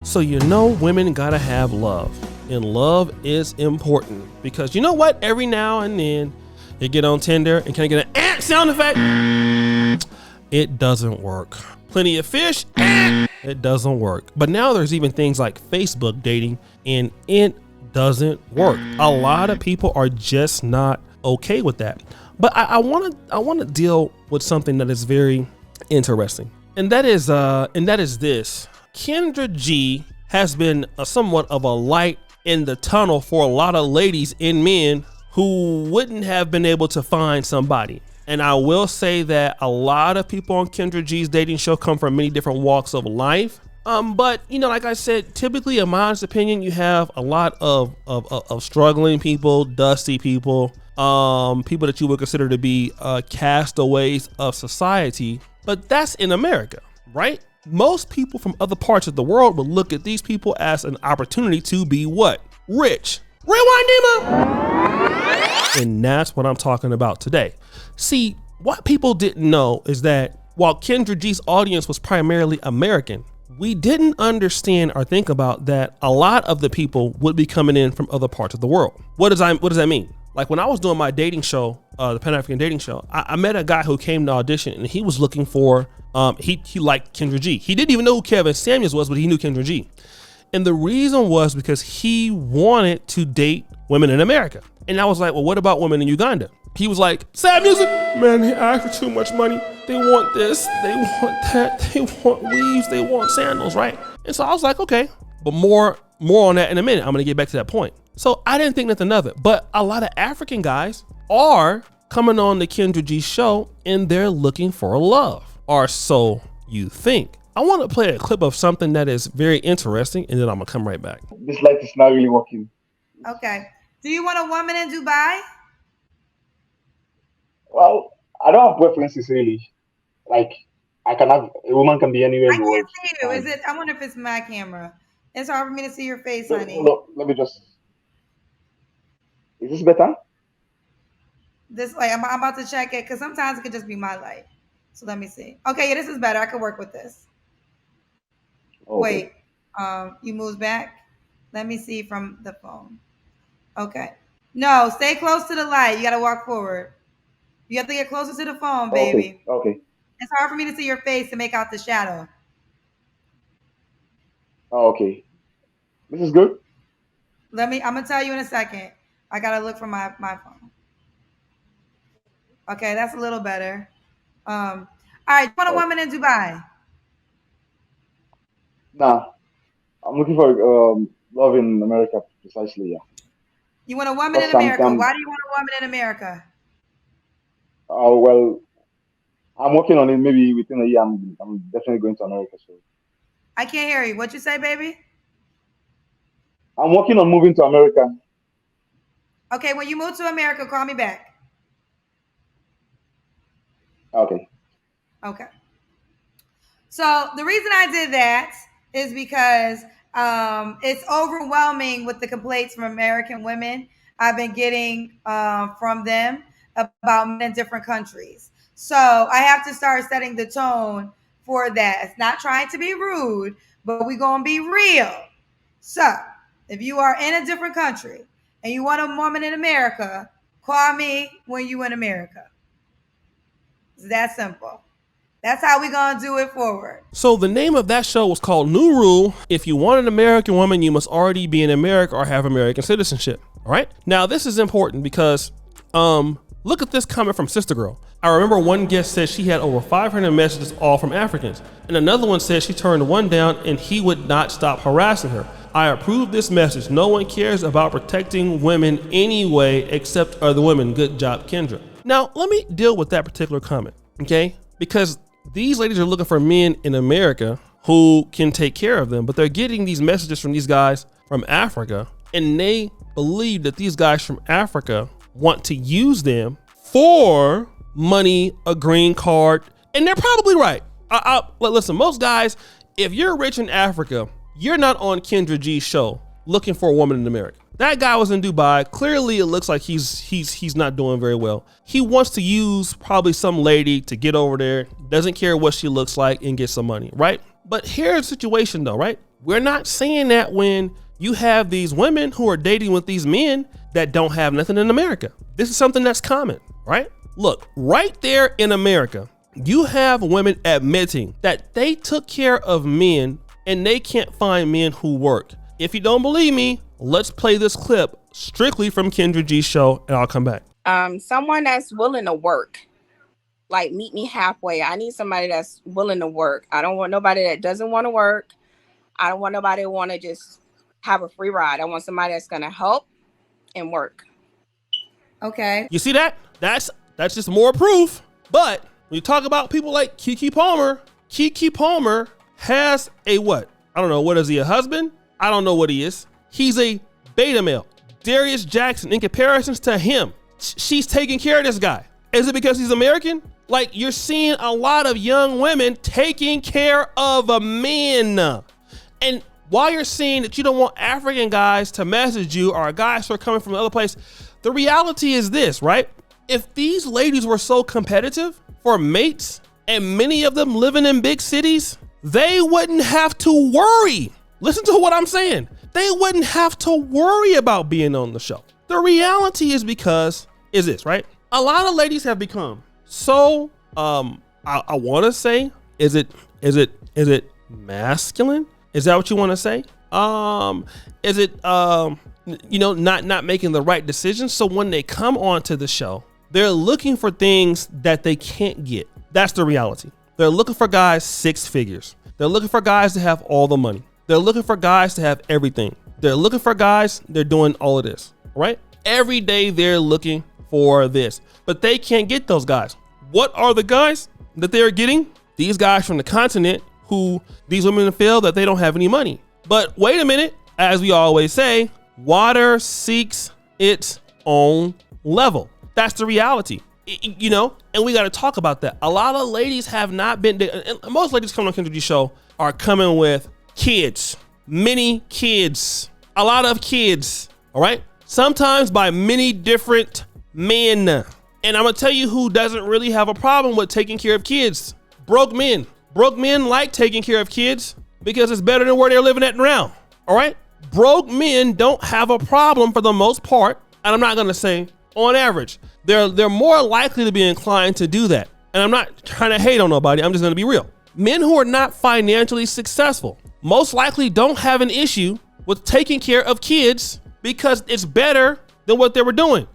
So you know women gotta have love, and love is important because you know what? Every now and then you get on Tinder and can I get an sound effect? It doesn't work. Plenty of fish, it doesn't work. But now there's even things like Facebook dating and it doesn't work. A lot of people are just not okay with that. But I want to deal with something that is very interesting, and that is this. Kendra G has been somewhat of a light in the tunnel for a lot of ladies and men who wouldn't have been able to find somebody. And I will say that a lot of people on Kendra G's dating show come from many different walks of life. But you know, like I said, typically in my honest opinion, you have a lot of struggling people, dusty people, people that you would consider to be castaways of society. But that's in America, right? Most people from other parts of the world would look at these people as an opportunity to be what? Rich. Rewind, Dima. And that's what I'm talking about today. See, what people didn't know is that while Kendra G's audience was primarily American, we didn't understand or think about that a lot of the people would be coming in from other parts of the world. What does that mean? Like when I was doing my dating show, the Pan-African dating show, I met a guy who came to audition and he was looking for, he liked Kendra G. He didn't even know who Kevin Samuels was, but he knew Kendra G. And the reason was because he wanted to date women in America. And I was like, well, what about women in Uganda? He was like, sad music. Man, they ask for too much money. They want this, they want that, they want weaves, they want sandals, right? And so I was like, okay, but more on that in a minute. I'm gonna get back to that point. So I didn't think nothing of it, but a lot of African guys are coming on the Kendra G show and they're looking for love, or so you think. I want to play a clip of something that is very interesting and then I'm gonna come right back. This light is not really working. Okay. Do you want a woman in Dubai? Well, I don't have preferences really. Like, a woman can be anywhere in the world. I can't see you. I wonder if it's my camera. It's hard for me to see your face, honey. Let me just. Is this better? This light, I'm about to check it because sometimes it could just be my light. So let me see. Okay, yeah, this is better. I could work with this. Okay. Wait, you moved back? Let me see from the phone. Okay. No, stay close to the light. You got to walk forward. You have to get closer to the phone, baby. Okay. It's hard for me to see your face to make out the shadow. Oh, okay. This is good. I'm gonna tell you in a second. I gotta look for my phone. Okay, that's a little better. All right, you want a woman in Dubai? Nah. I'm looking for love in America, precisely, yeah. You want a woman in America? Why do you want a woman in America? Oh, well, I'm working on it. Maybe within a year, I'm definitely going to America. So I can't hear you. What you say, baby? I'm working on moving to America. Okay, when you move to America, call me back. Okay. Okay. So the reason I did that is because it's overwhelming with the complaints from American women I've been getting from them about men in different countries. So I have to start setting the tone for that. It's not trying to be rude, but we're going to be real. So if you are in a different country and you want a woman in America, call me when you in America. It's that simple. That's how we're going to do it forward. So the name of that show was called New Rule. If you want an American woman, you must already be in America or have American citizenship. All right. Now, this is important because look at this comment from Sister Girl. I remember one guest said she had over 500 messages, all from Africans. And another one said she turned one down and he would not stop harassing her. I approve this message. No one cares about protecting women anyway, except other women. Good job, Kendra. Now, let me deal with that particular comment, okay? Because these ladies are looking for men in America who can take care of them, but they're getting these messages from these guys from Africa, and they believe that these guys from Africa want to use them for money, a green card, and they're probably right. Listen, most guys, if you're rich in Africa, you're not on Kendra G show looking for a woman in America. That guy was in Dubai. Clearly, it looks like he's not doing very well. He wants to use probably some lady to get over there, doesn't care what she looks like, and get some money, right? But here's the situation though, right? We're not saying that when you have these women who are dating with these men that don't have nothing in America. This is something that's common, right? Look, right there in America, you have women admitting that they took care of men and they can't find men who work. If you don't believe me, let's play this clip strictly from Kendra G Show and I'll come back. Someone that's willing to work. Like, meet me halfway. I need somebody that's willing to work. I don't want nobody that doesn't want to work. I don't want nobody who want to just have a free ride. I want somebody that's going to help and work. Okay. You see that? That's just more proof. But when you talk about people like Keke Palmer has a what? I don't know. What is he, a husband? I don't know what he is. He's a beta male. Darius Jackson, in comparisons to him, she's taking care of this guy. Is it because he's American? Like, you're seeing a lot of young women taking care of a man. And while you're seeing that you don't want African guys to message you or guys who are coming from another place, the reality is this, right? If these ladies were so competitive for mates and many of them living in big cities, they wouldn't have to worry. Listen to what I'm saying. They wouldn't have to worry about being on the show. The reality is this, right? A lot of ladies have become so, I want to say, is it masculine? Is that what you want to say? Is it, not making the right decisions? So when they come onto the show, they're looking for things that they can't get. That's the reality. They're looking for guys 6 figures. They're looking for guys to have all the money. They're looking for guys to have everything. They're looking for guys, they're doing all of this, right? Every day they're looking for this, but they can't get those guys. What are the guys that they're getting? These guys from the continent who these women feel that they don't have any money. But wait a minute, as we always say, water seeks its own level. That's the reality, and we got to talk about that. A lot of ladies have not been, and most ladies coming on Kendra G Show are coming with kids, many kids, a lot of kids, all right? Sometimes by many different men. And I'm gonna tell you who doesn't really have a problem with taking care of kids. Broke men. Broke men like taking care of kids because it's better than where they're living at now, all right? Broke men don't have a problem for the most part, and I'm not gonna say on average. They're more likely to be inclined to do that. And I'm not trying to hate on nobody, I'm just gonna be real. Men who are not financially successful most likely don't have an issue with taking care of kids because it's better than what they were doing.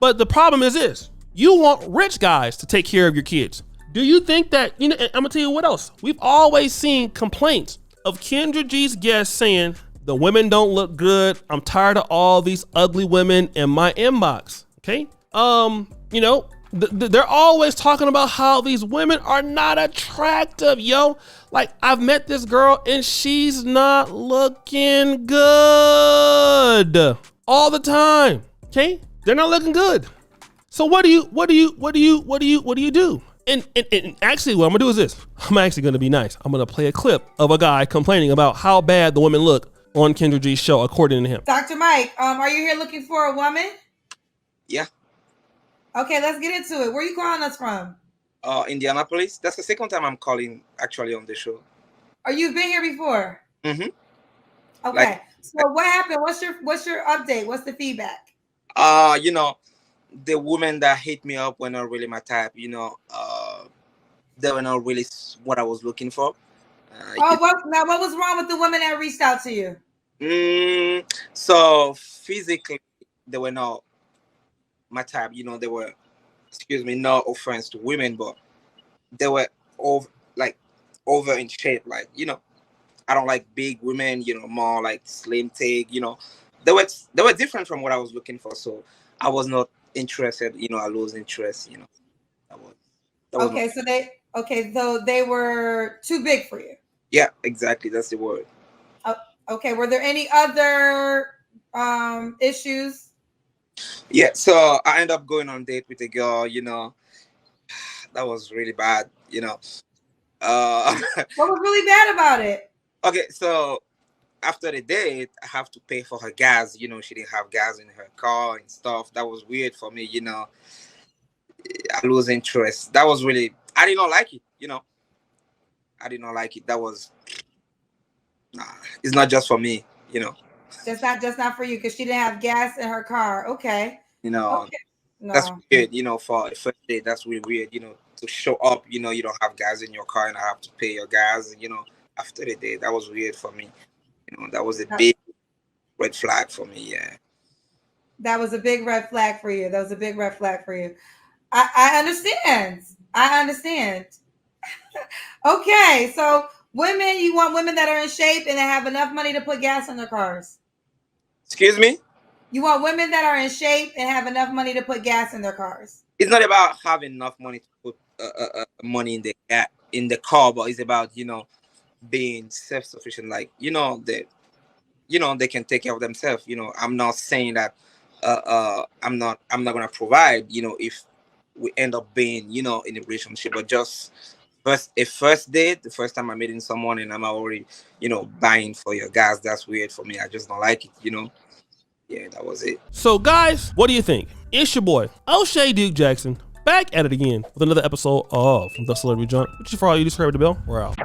But the problem is this: you want rich guys to take care of your kids. Do you think that, I'm gonna tell you what else. We've always seen complaints of Kendra G's guests saying, the women don't look good. I'm tired of all these ugly women in my inbox. Okay. They're always talking about how these women are not attractive, yo. Like, I've met this girl and she's not looking good all the time. Okay, they're not looking good. So what do you do? And actually, what I'm gonna do is this. I'm actually gonna be nice. I'm gonna play a clip of a guy complaining about how bad the women look on Kendra G's show, according to him. Dr. Mike, are you here looking for a woman? Yeah. Okay, let's get into it. Where are you calling us from? Indianapolis. That's the second time I'm calling actually on the show. Oh, you've been here before? Mm-hmm. Okay. So what happened? What's your update? What's the feedback? The women that hit me up were not really my type. They were not really what I was looking for. What was wrong with the women that reached out to you? So physically, they were not my type. They were, no offense to women, but they were over in shape. I don't like big women, more like slim thick, They were different from what I was looking for. So I was not interested, I lose interest, So they were too big for you. Yeah, exactly. That's the word. Okay. Were there any other issues? Yeah, so I ended up going on a date with a girl, that was really bad, What was really bad about it? Okay, so after the date, I have to pay for her gas. She didn't have gas in her car and stuff. That was weird for me, I lose interest. That was really, I did not like it, I did not like it. That was Nah, it's not just for me. Just not for you because she didn't have gas in her car. Okay. Okay. That's No. weird. For a first date, that's really weird. To show up, you don't have gas in your car, and I have to pay your gas. After the date, that was weird for me. That was a big red flag for me. Yeah. That was a big red flag for you. That was a big red flag for you. I understand. I understand. Okay, so you want women that are in shape and that have enough money to put gas in their cars. Excuse me? You want women that are in shape and have enough money to put gas in their cars. It's not about having enough money to put money in the car, but it's about being self-sufficient. Like that they can take care of themselves. I'm not saying that I'm not gonna provide. If we end up being in a relationship, but just first date, the first time I'm meeting someone and I'm already buying for your gas, that's weird for me. I just don't like it. Yeah, that was it. So guys, what do you think? It's your boy, O'Shea Duke Jackson, back at it again with another episode of The Celebrity Junk. Which is for all you, just heard the bell. We're out.